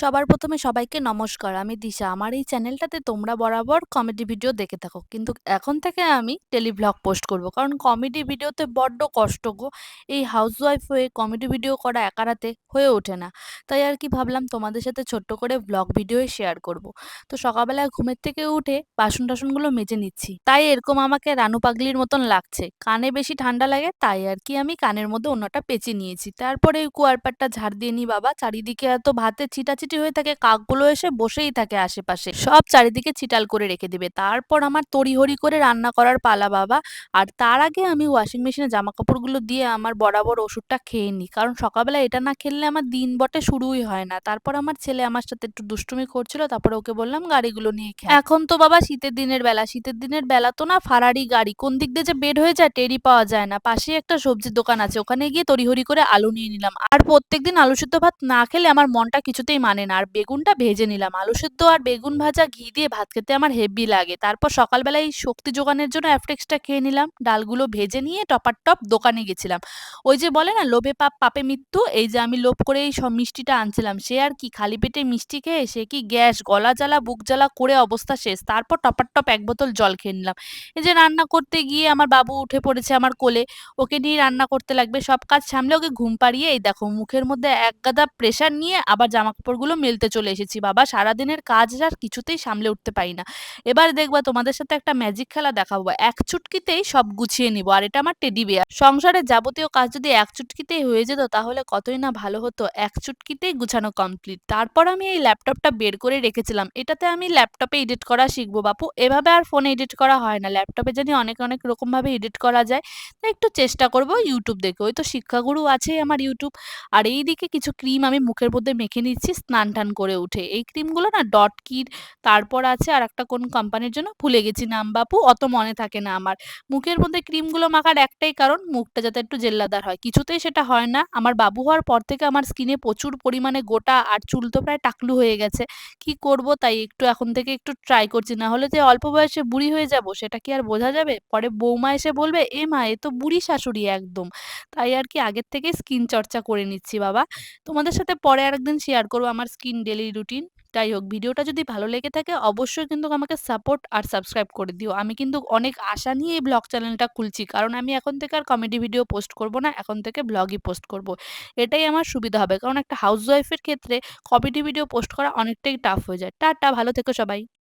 সবার প্রথমে সবাইকে নমস্কার। আমি দিশা। আমার এই চ্যানেলটাতে তোমরা বরাবর কমেডি ভিডিও দেখে থাকো। কিন্তু এখন থেকে আমি ডেইলি ভ্লগ পোস্ট করব। কারণ কমেডি ভিডিওতে বড্ড কষ্ট গো। এই হাউসওয়াইফ হয়ে কমেডি ভিডিও করা একা হাতে হয়ে ওঠে না। তাই আর কি ভাবলাম তোমাদের সাথে ছোট্ট করে ভ্লগ ভিডিওই শেয়ার করব। তো সকালবেলায় ঘুমের থেকে উঠে বাসন-টাসনগুলো মেজে নিচ্ছি। তাই এরকম আমাকে রানু পাগলির মতন লাগছে। কানে বেশি ঠান্ডা লাগে তাই আর কি আমি কানের মধ্যে ওড়নাটা পেঁচিয়ে নিয়েছি। তারপরে ওই কুয়ারপাটটা ঝাড় দিয়ে নিই বাবা। চারিদিকে এত ভাতের ছিটাছিটি হয়ে থাকে, কাকগুলো এসে বসেই থাকে আশেপাশে। সব চারিদিকে ছিটাল করে রেখে দিবে। তারপর আমার তড়িঘড়ি করে রান্না করার পালা বাবা। আর তার আগে আমি ওয়াশিং মেশিনে জামাকাপড়গুলো দিয়ে আমার বরাবর ওষুধটা খেয়ে নিই। কারণ সকালবেলা এটা না খেললে আমার দিন বটে শুরুই হয় না। তারপর আমার ছেলে আমার সাথে একটু দুষ্টুমি করছিল। তারপরে ওকে বললাম গাড়িগুলো নিয়ে খেল। এখন তো বাবা শীতের দিনের বেলা। শীতের দিনের বেলা তো না ফারারি গাড়ি। কোন দিক দিয়ে যে বের হয়ে যায় টেরই পাওয়া যায় না। পাশেই একটা সবজির দোকান আছে। ওখানে গিয়ে তড়িঘড়ি করে আলু নিয়ে নিলাম। আর প্রত্যেকদিন আলু সিদ্ধ ভাত না খেলে আমার মনটা কিছুতেই মানে না। আর বেগুনটা ভেজে নিলাম। আলু সিদ্ধ আর বেগুন ভাজা ঘি দিয়ে ভাত খেতে আমার হেব্বি লাগে। তারপর সকালবেলায় এই শক্তি যোগানের জন্য অ্যাফটেক্সটা খেয়ে নিলাম। ডালগুলো ভেজে নিয়ে টপার-টপ দোকানে গেছিলাম। ওই যে বলে না লোভে পাপ পাপে মৃত্যু, এই যে আমি লোভ করে এই সব মিষ্টিটা আনছিলাম। সে আর কি খালি পেটে মিষ্টি খেয়ে সে কি গ্যাস, গলা জ্বালা, বুক জ্বালা করে অবস্থা শেষ। তারপর টপার-টপ ১ বোতল জল খেয়ে নিলাম। এই যে রান্না করতে গিয়ে আমার বাবু উঠে পড়েছে আমার কোলে। ওকে নিয়ে রান্না করতে লাগবে। সব কাজ সামলে ওকে ঘুম পাড়িয়ে এই দেখো মুখের মধ্যে এক গাদা প্রেশার নিয়ে আবার জামাকাপড়গুলো মেলতে চলে এসেছি। বাবা সারাদিনের কাজ আর কিছুতেই সামলে উঠতে পারি না। এবার দেখবা তোমাদের সাথে একটা ম্যাজিক খেলা দেখাবো। এক চুটকিতেই সব গুছিয়ে নিব। আর এটা আমার টেডি বিয়ার। সংসারের যাবতীয় কাজ যদি এক চুটকিতেই হয়ে যেত তাহলে কতই না ভালো হতো। এক চুটকিতেই গুছানো কমপ্লিট। তারপর আমি এই ল্যাপটপটা বের করে রেখেছিলাম। এটাতে আমি ল্যাপটপে এডিট করা শিখবো বাপু। এভাবে আর ফোনে এডিট করা হয় না। ল্যাপটপে জানি অনেক অনেক রকম ভাবে এডিট করা যায়। তাই একটু চেষ্টা করব ইউটিউব দেখে। ওই তো শিক্ষাগুরু আছেই আমার ইউটিউব। আর এইদিকে কিছু ক্রিম আমি মুখের মধ্যে মেখে নিচ্ছি স্নান টান করে উঠে। এই ক্রিমগুলো না ডট কির, তারপর আছে আর একটা কোন কোম্পানির জন্য ভুলে গেছি নাম বাপু, অত মনে থাকে না আমার। মুখের মধ্যে ক্রিমগুলো মাখার একটাই কারণ মুখটা যাতে একটু জেল্লাদার হয়। কিছুতেই সেটা হয় না। আমার বাবু হওয়ার পর থেকে আমার স্কিনে প্রচুর পরিমাণে গোটা আর চুল তো প্রায় টাকলু হয়ে গেছে। কি করব তাই একটু এখন থেকে একটু ট্রাই করছি। না হলে যে অল্প বয়সে বুড়ি হয়ে যাব সেটা কি আর বোঝা যাবে? পরে বৌমা এসে বলবে, "এ মা এ তো বুড়ি শাশুড়ি একদম।" তাই আর কি আগের থেকেই স্কিন চর্চা করে নিচ্ছি বাবা। তোমাদের সাথে পরে আরেকদিন শেয়ার করব আমার স্কিন ডেইলি রুটিন। যাই হোক ভিডিওটা যদি ভালো লেগে থাকে অবশ্যই কিন্তু আমাকে সাপোর্ট আর সাবস্ক্রাইব করে দিও। আমি কিন্তু অনেক আশা নিয়ে এই ব্লগ চ্যানেলটা খুলছি। কারণ আমি এখন থেকে আর কমেডি ভিডিও পোস্ট করব না। এখন থেকে ব্লগই পোস্ট করব। এটাই আমার সুবিধা হবে। কারণ একটা হাউসওয়াইফ এর ক্ষেত্রে কমেডি ভিডিও পোস্ট করা অনেকটাই টাফ হয়ে যায়। টাটা, ভালো থেকো সবাই।